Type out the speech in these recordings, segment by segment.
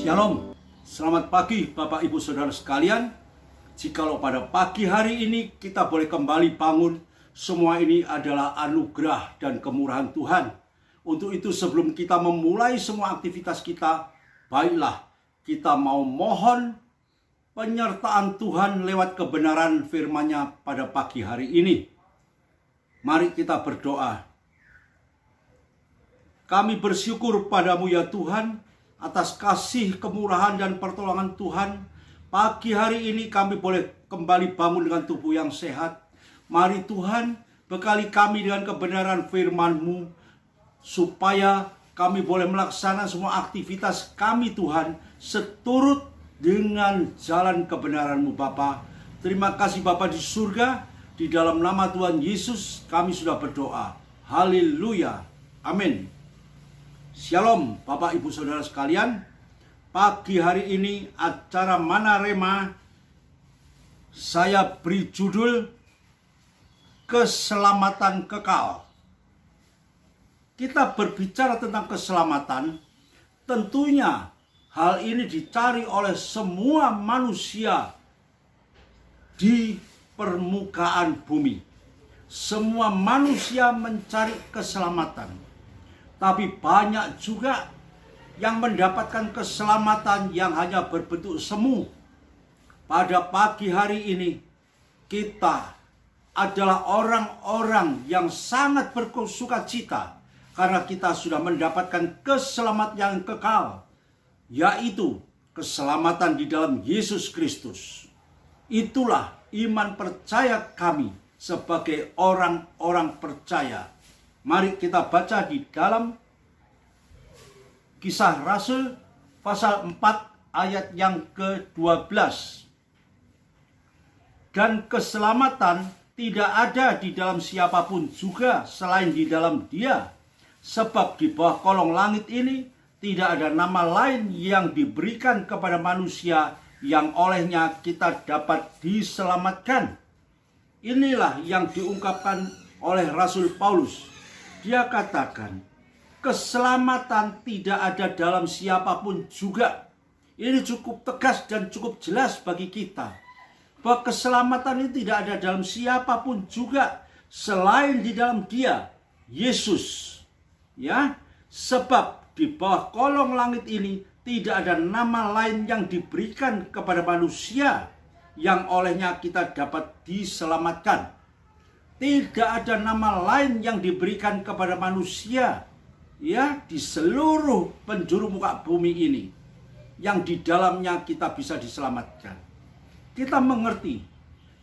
Shalom, selamat pagi Bapak Ibu Saudara sekalian. Jikalau pada pagi hari ini kita boleh kembali bangun, semua ini adalah anugerah dan kemurahan Tuhan. Untuk itu sebelum kita memulai semua aktivitas kita, baiklah kita mau mohon penyertaan Tuhan lewat kebenaran firman-Nya pada pagi hari ini. Mari kita berdoa. Kami bersyukur padamu ya Tuhan, atas kasih, kemurahan, dan pertolongan Tuhan. Pagi hari ini kami boleh kembali bangun dengan tubuh yang sehat. Mari Tuhan, bekali kami dengan kebenaran firman-Mu, supaya kami boleh melaksanakan semua aktivitas kami Tuhan, seturut dengan jalan kebenaran-Mu Bapa. Terima kasih Bapa di surga, di dalam nama Tuhan Yesus kami sudah berdoa. Haleluya, amin. Shalom Bapak Ibu Saudara sekalian. Pagi hari ini acara Mana Rema saya beri judul Keselamatan Kekal. Kita berbicara tentang keselamatan, tentunya hal ini dicari oleh semua manusia di permukaan bumi. Semua manusia mencari keselamatan. Tapi banyak juga yang mendapatkan keselamatan yang hanya berbentuk semu. Pada pagi hari ini, kita adalah orang-orang yang sangat bersukacita karena kita sudah mendapatkan keselamatan yang kekal, yaitu keselamatan di dalam Yesus Kristus. Itulah iman percaya kami sebagai orang-orang percaya. Mari kita baca di dalam Kisah Rasul pasal 4 ayat yang ke-12. Dan keselamatan tidak ada di dalam siapapun juga selain di dalam Dia. Sebab di bawah kolong langit ini tidak ada nama lain yang diberikan kepada manusia yang olehnya kita dapat diselamatkan. Inilah yang diungkapkan oleh Rasul Paulus. Dia katakan, keselamatan tidak ada dalam siapapun juga. Ini cukup tegas dan cukup jelas bagi kita, bahwa keselamatan ini tidak ada dalam siapapun juga selain di dalam Dia, Yesus. Ya, sebab di bawah kolong langit ini tidak ada nama lain yang diberikan kepada manusia yang olehnya kita dapat diselamatkan. Tidak ada nama lain yang diberikan kepada manusia ya di seluruh penjuru muka bumi ini yang di dalamnya kita bisa diselamatkan. Kita mengerti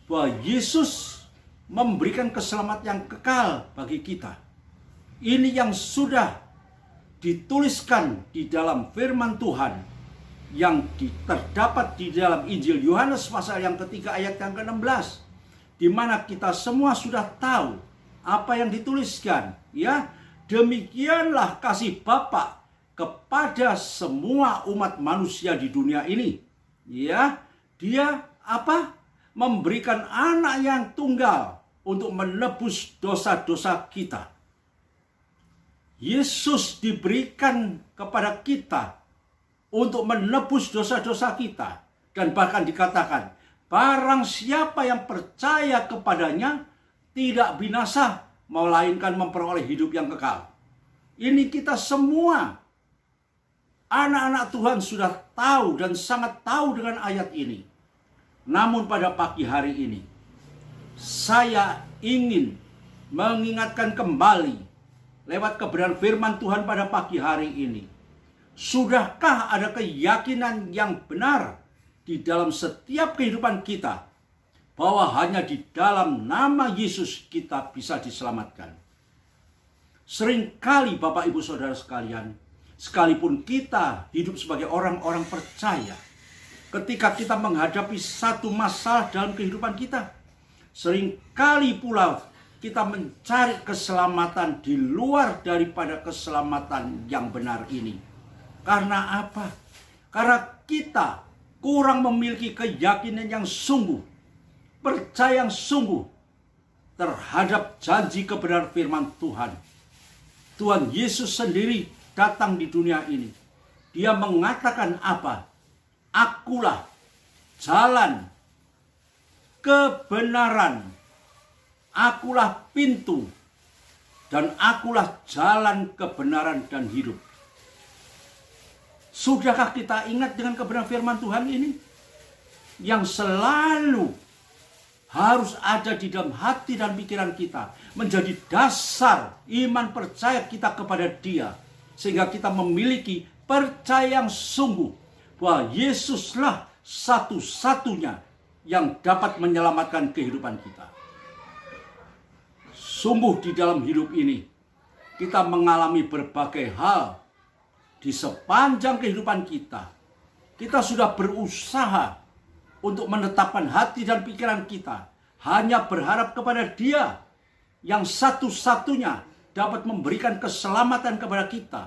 bahwa Yesus memberikan keselamatan yang kekal bagi kita. Ini yang sudah dituliskan di dalam firman Tuhan yang terdapat di dalam Injil Yohanes pasal yang ketiga ayat yang ke-16. Di mana kita semua sudah tahu apa yang dituliskan, ya. Demikianlah kasih Bapa kepada semua umat manusia di dunia ini, ya. Dia apa? Memberikan anak yang tunggal untuk menebus dosa-dosa kita. Yesus diberikan kepada kita untuk menebus dosa-dosa kita, dan bahkan dikatakan, barang siapa yang percaya kepadanya tidak binasa, melainkan memperoleh hidup yang kekal. Ini kita semua anak-anak Tuhan sudah tahu dan sangat tahu dengan ayat ini. Namun pada pagi hari ini, saya ingin mengingatkan kembali lewat kebenaran firman Tuhan pada pagi hari ini. Sudahkah ada keyakinan yang benar di dalam setiap kehidupan kita bahwa hanya di dalam nama Yesus kita bisa diselamatkan? Seringkali Bapak Ibu Saudara sekalian, sekalipun kita hidup sebagai orang-orang percaya, ketika kita menghadapi satu masalah dalam kehidupan kita, seringkali pula kita mencari keselamatan di luar daripada keselamatan yang benar ini. Karena apa? Karena kita kurang memiliki keyakinan yang sungguh, percaya yang sungguh terhadap janji kebenaran firman Tuhan. Tuhan Yesus sendiri datang di dunia ini. Dia mengatakan apa? Akulah jalan, kebenaran, akulah pintu, dan akulah jalan kebenaran dan hidup. Sudahkah kita ingat dengan kebenaran firman Tuhan ini? Yang selalu harus ada di dalam hati dan pikiran kita. Menjadi dasar iman percaya kita kepada Dia. Sehingga kita memiliki percaya yang sungguh bahwa Yesuslah satu-satunya yang dapat menyelamatkan kehidupan kita. Sungguh di dalam hidup ini kita mengalami berbagai hal. Di sepanjang kehidupan kita, kita sudah berusaha untuk menetapkan hati dan pikiran kita hanya berharap kepada Dia yang satu-satunya dapat memberikan keselamatan kepada kita.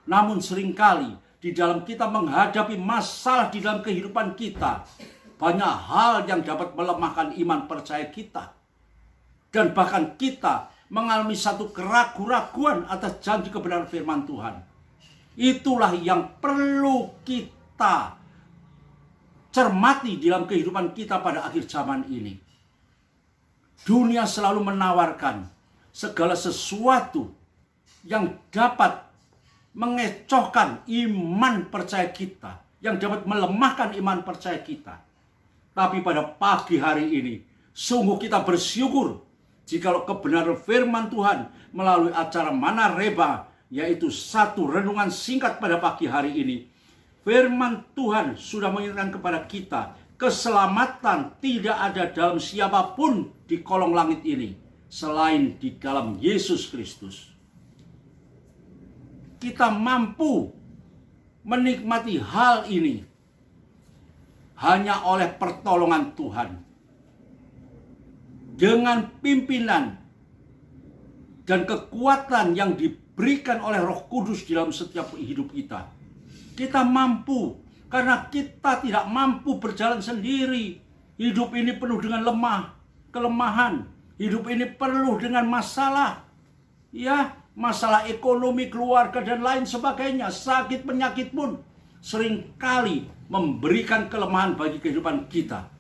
Namun seringkali di dalam kita menghadapi masalah di dalam kehidupan kita, banyak hal yang dapat melemahkan iman percaya kita. Dan bahkan kita mengalami satu keraguan-raguan atas janji kebenaran firman Tuhan. Itulah yang perlu kita cermati dalam kehidupan kita pada akhir zaman ini. Dunia selalu menawarkan segala sesuatu yang dapat mengecohkan iman percaya kita, yang dapat melemahkan iman percaya kita. Tapi pada pagi hari ini, sungguh kita bersyukur jikalau kebenaran firman Tuhan melalui acara Mana Reba, yaitu satu renungan singkat pada pagi hari ini. Firman Tuhan sudah mengingatkan kepada kita, keselamatan tidak ada dalam siapapun di kolong langit ini selain di dalam Yesus Kristus. Kita mampu menikmati hal ini hanya oleh pertolongan Tuhan. Dengan pimpinan dan kekuatan yang diberikan oleh Roh Kudus dalam setiap hidup kita. Kita mampu, karena kita tidak mampu berjalan sendiri. Hidup ini penuh dengan kelemahan. Hidup ini penuh dengan masalah. Ya, masalah ekonomi, keluarga, dan lain sebagainya. Sakit, penyakit pun seringkali memberikan kelemahan bagi kehidupan kita.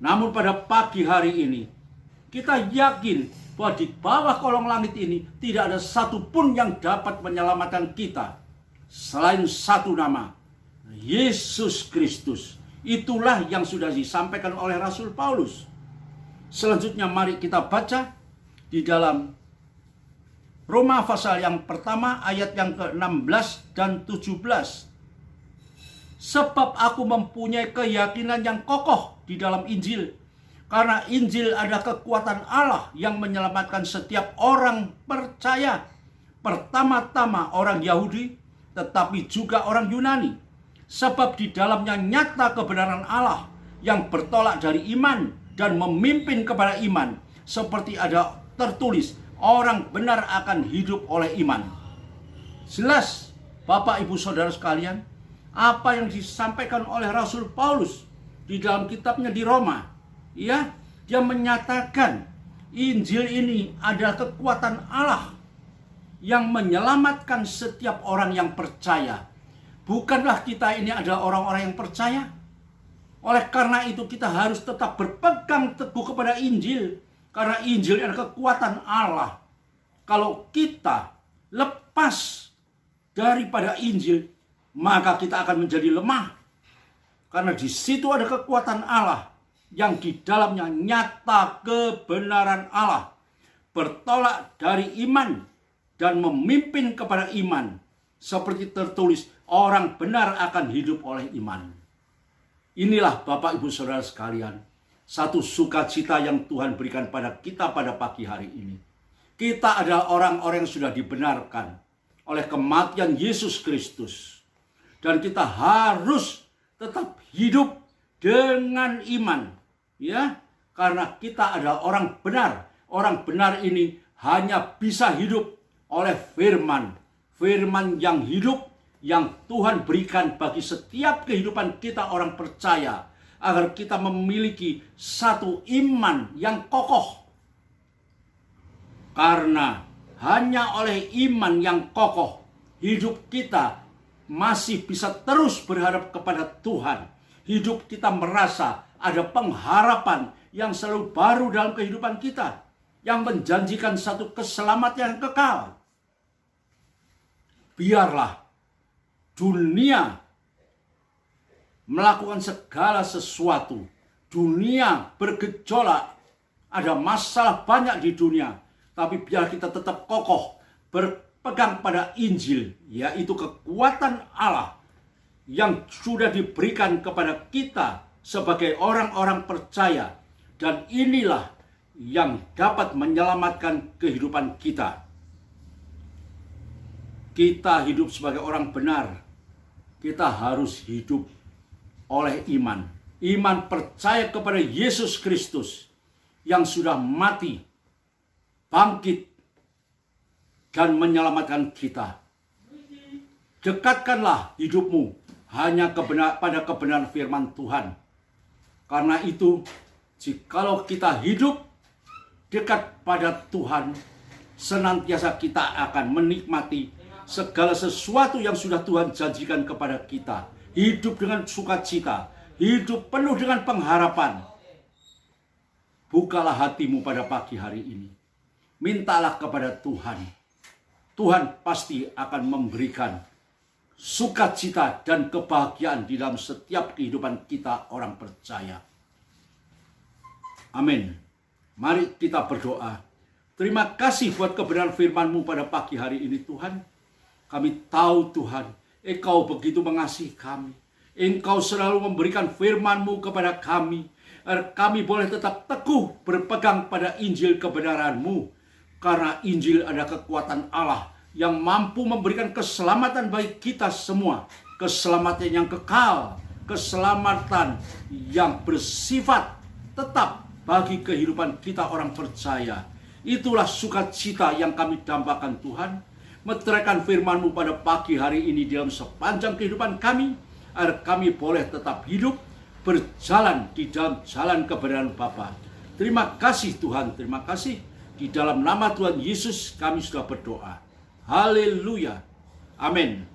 Namun pada pagi hari ini, kita yakin bahwa di bawah kolong langit ini tidak ada satupun yang dapat menyelamatkan kita selain satu nama, Yesus Kristus. Itulah yang sudah disampaikan oleh Rasul Paulus. Selanjutnya mari kita baca di dalam Roma pasal yang pertama ayat yang ke-16 dan 17. Sebab aku mempunyai keyakinan yang kokoh di dalam Injil. Karena Injil adalah kekuatan Allah yang menyelamatkan setiap orang percaya. Pertama-tama orang Yahudi, tetapi juga orang Yunani. Sebab di dalamnya nyata kebenaran Allah yang bertolak dari iman dan memimpin kepada iman. Seperti ada tertulis, orang benar akan hidup oleh iman. Jelas, Bapak Ibu Saudara sekalian, apa yang disampaikan oleh Rasul Paulus di dalam kitabnya di Roma. Ya, dia menyatakan Injil ini adalah kekuatan Allah yang menyelamatkan setiap orang yang percaya. Bukanlah kita ini adalah orang-orang yang percaya. Oleh karena itu kita harus tetap berpegang teguh kepada Injil. Karena Injil adalah kekuatan Allah. Kalau kita lepas daripada Injil, maka kita akan menjadi lemah. Karena di situ ada kekuatan Allah yang di dalamnya nyata kebenaran Allah, bertolak dari iman dan memimpin kepada iman. Seperti tertulis, orang benar akan hidup oleh iman. Inilah Bapak Ibu Saudara sekalian, satu sukacita yang Tuhan berikan pada kita pada pagi hari ini. Kita adalah orang-orang yang sudah dibenarkan oleh kematian Yesus Kristus. Dan kita harus tetap hidup dengan iman. Ya, karena kita adalah orang benar. Orang benar ini hanya bisa hidup oleh firman. Firman yang hidup yang Tuhan berikan bagi setiap kehidupan kita orang percaya. Agar kita memiliki satu iman yang kokoh. Karena hanya oleh iman yang kokoh, hidup kita masih bisa terus berharap kepada Tuhan. Hidup kita merasa ada pengharapan yang selalu baru dalam kehidupan kita, yang menjanjikan satu keselamatan yang kekal. Biarlah dunia melakukan segala sesuatu. Dunia bergejolak, ada masalah banyak di dunia, tapi biar kita tetap kokoh berpegang pada Injil, yaitu kekuatan Allah yang sudah diberikan kepada kita sebagai orang-orang percaya. Dan inilah yang dapat menyelamatkan kehidupan kita. Kita hidup sebagai orang benar, kita harus hidup oleh iman. Iman percaya kepada Yesus Kristus yang sudah mati, bangkit, dan menyelamatkan kita. Dekatkanlah hidupmu hanya pada kebenaran firman Tuhan. Karena itu, jikalau kita hidup dekat pada Tuhan, senantiasa kita akan menikmati segala sesuatu yang sudah Tuhan janjikan kepada kita. Hidup dengan sukacita, hidup penuh dengan pengharapan. Bukalah hatimu pada pagi hari ini. Mintalah kepada Tuhan. Tuhan pasti akan memberikan sukacita dan kebahagiaan di dalam setiap kehidupan kita orang percaya. Amin. Mari kita berdoa. Terima kasih buat kebenaran firman-Mu pada pagi hari ini Tuhan. Kami tahu Tuhan, Engkau begitu mengasihi kami. Engkau selalu memberikan firman-Mu kepada kami. Agar kami boleh tetap teguh berpegang pada Injil kebenaran-Mu. Karena Injil adalah kekuatan Allah yang mampu memberikan keselamatan bagi kita semua. Keselamatan yang kekal. Keselamatan yang bersifat tetap bagi kehidupan kita orang percaya. Itulah sukacita yang kami dambakan Tuhan. Meteraikan firman-Mu pada pagi hari ini dalam sepanjang kehidupan kami, agar kami boleh tetap hidup, berjalan di dalam jalan kebenaran Bapa. Terima kasih Tuhan, terima kasih. Di dalam nama Tuhan Yesus kami sudah berdoa. Haleluya. Amin.